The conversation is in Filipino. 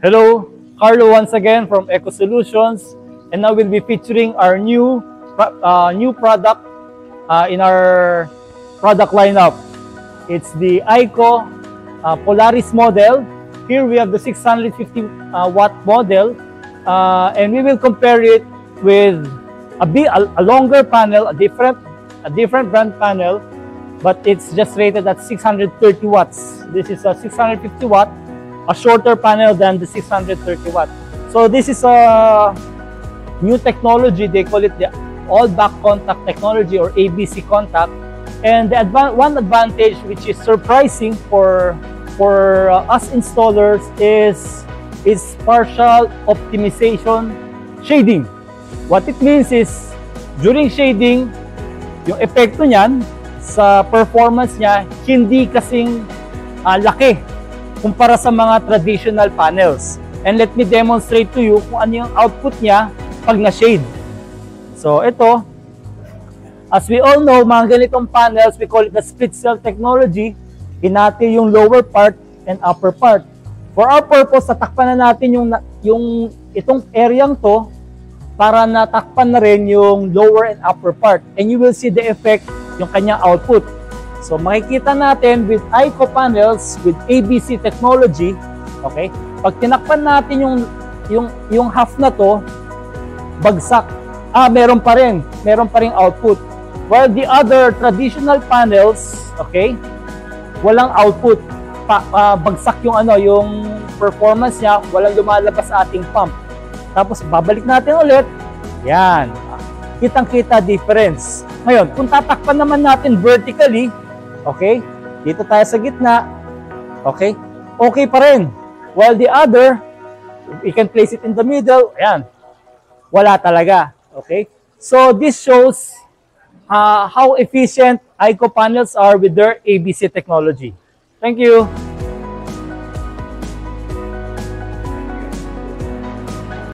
Hello, Carlo once again from Eco Solutions, and now we'll be featuring our new product in our product lineup. It's the ICO Polaris model. Here we have the 650 watt model, and we will compare it with a longer panel, a different brand panel, but it's just rated at 630 watts. This is a 650 watt, a shorter panel than the 630 watt. So this is a new technology. They call it the all-back contact technology, or ABC contact. And the one advantage which is surprising for us installers is partial optimization shading. What it means is, during shading, yung epekto niyan sa performance niya hindi kasing laki kumpara sa mga traditional panels. And let me demonstrate to you kung ano yung output niya pag na-shade. So ito, as we all know, mga ganitong panels, we call it the split cell technology. Hinati yung lower part and upper part. For our purpose, tatakpan na natin yung itong areang to para natakpan na rin yung lower and upper part. And you will see the effect, yung kanyang output. So makikita natin with ICO panels with ABC technology, okay? Pag tinakpan natin yung half na to, bagsak. Meron pa rin output. While the other traditional panels, okay, walang output. Bagsak yung performance niya, walang lumalabas sa ating pump. Tapos babalik natin ulit. Yan. Kitang-kita difference. Ngayon, kung tatakpan naman natin vertically, okay, dito tayo sa gitna, okay, okay pa rin. While the other, we can place it in the middle, ayan, wala talaga. Okay? So this shows how efficient ICO panels are with their ABC technology. Thank you.